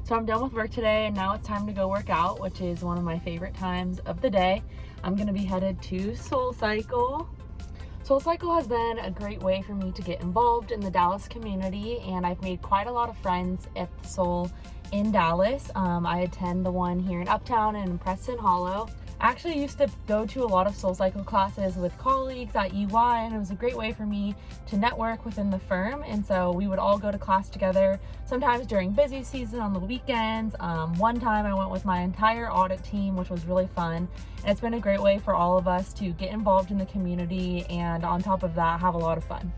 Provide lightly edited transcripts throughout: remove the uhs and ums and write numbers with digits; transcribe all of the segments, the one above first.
So I'm done with work today and now it's time to go work out, which is one of my favorite times of the day. I'm gonna be headed to SoulCycle. SoulCycle has been a great way for me to get involved in the Dallas community, and I've made quite a lot of friends at the Soul in Dallas. I attend the one here in Uptown and in Preston Hollow. I actually used to go to a lot of SoulCycle classes with colleagues at EY, and it was a great way for me to network within the firm. And so we would all go to class together, sometimes during busy season on the weekends. One time I went with my entire audit team, which was really fun. And it's been a great way for all of us to get involved in the community and on top of that, have a lot of fun.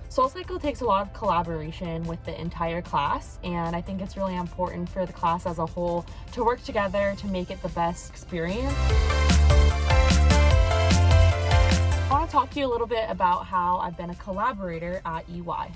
SoulCycle takes a lot of collaboration with the entire class, and I think it's really important for the class as a whole to work together to make it the best experience. I want to talk to you a little bit about how I've been a collaborator at EY.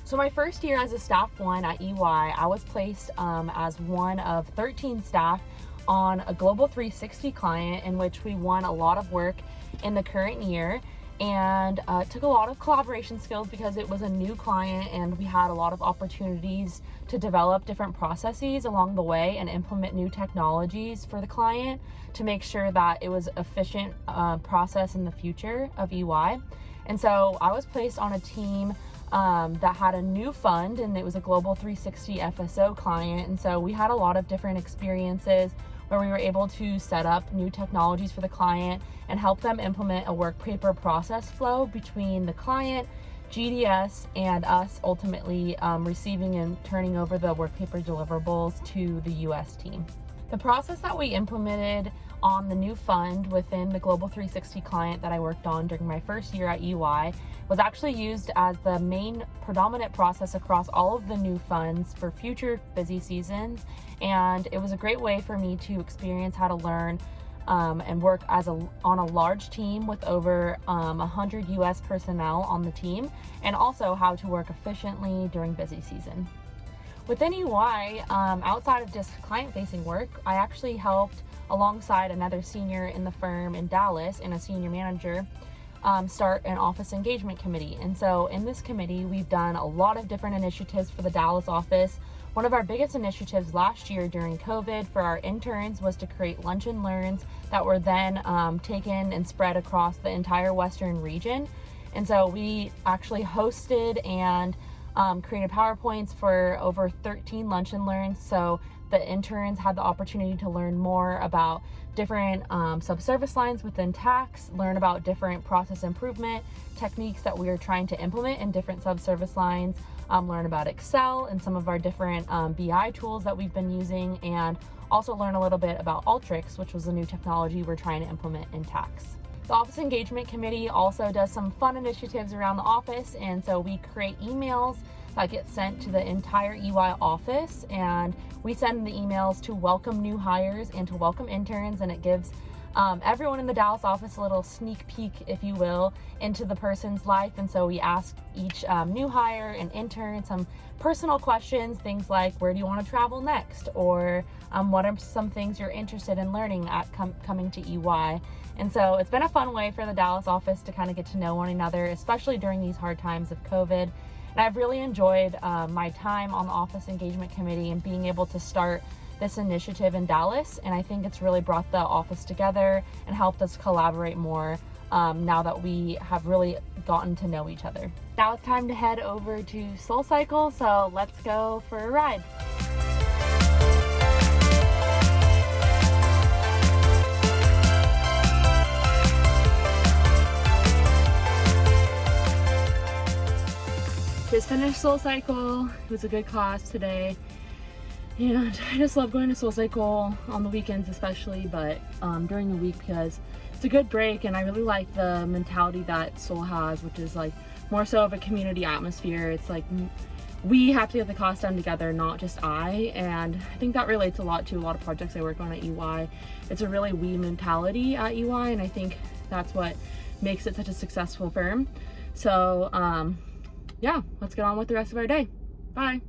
So my first year as a staff 1 at EY, I was placed as one of 13 staff on a Global 360 client in which we won a lot of work in the current year. And it took a lot of collaboration skills because it was a new client and we had a lot of opportunities to develop different processes along the way and implement new technologies for the client to make sure that it was efficient process in the future of EY. And so I was placed on a team that had a new fund, and it was a Global 360 FSO client. And so we had a lot of different experiences where we were able to set up new technologies for the client and help them implement a work paper process flow between the client, GDS, and us ultimately receiving and turning over the work paper deliverables to the US team. The process that we implemented on the new fund within the Global 360 client that I worked on during my first year at EY was actually used as the main predominant process across all of the new funds for future busy seasons. And it was a great way for me to experience how to learn and work on a large team with over 100 US personnel on the team, and also how to work efficiently during busy season. Within EY, outside of just client-facing work, I actually helped alongside another senior in the firm in Dallas and a senior manager start an office engagement committee. And so in this committee, we've done a lot of different initiatives for the Dallas office. One of our biggest initiatives last year during COVID for our interns was to create lunch and learns that were then taken and spread across the entire Western region. And so we actually hosted and created PowerPoints for over 13 lunch and learns. So the interns had the opportunity to learn more about different subservice lines within tax, learn about different process improvement techniques that we are trying to implement in different subservice lines, learn about Excel and some of our different BI tools that we've been using, and also learn a little bit about Alteryx, which was a new technology we're trying to implement in tax. The Office Engagement Committee also does some fun initiatives around the office, and so we create emails that get sent to the entire EY office, and we send the emails to welcome new hires and to welcome interns, and it gives everyone in the Dallas office a little sneak peek, if you will, into the person's life. And so we ask each new hire and intern some personal questions, things like, where do you want to travel next? Or what are some things you're interested in learning at coming to EY? And so it's been a fun way for the Dallas office to kind of get to know one another, especially during these hard times of COVID. And I've really enjoyed my time on the Office Engagement Committee and being able to start this initiative in Dallas. And I think it's really brought the office together and helped us collaborate more now that we have really gotten to know each other. Now it's time to head over to SoulCycle, so let's go for a ride. Just finished SoulCycle. It was a good class today. And I just love going to SoulCycle on the weekends especially, but during the week because it's a good break, and I really like the mentality that Soul has, which is like more so of a community atmosphere. It's like we have to get the class done together, not just I, and I think that relates a lot to a lot of projects I work on at EY. It's a really we mentality at EY, and I think that's what makes it such a successful firm. So yeah, let's get on with the rest of our day. Bye.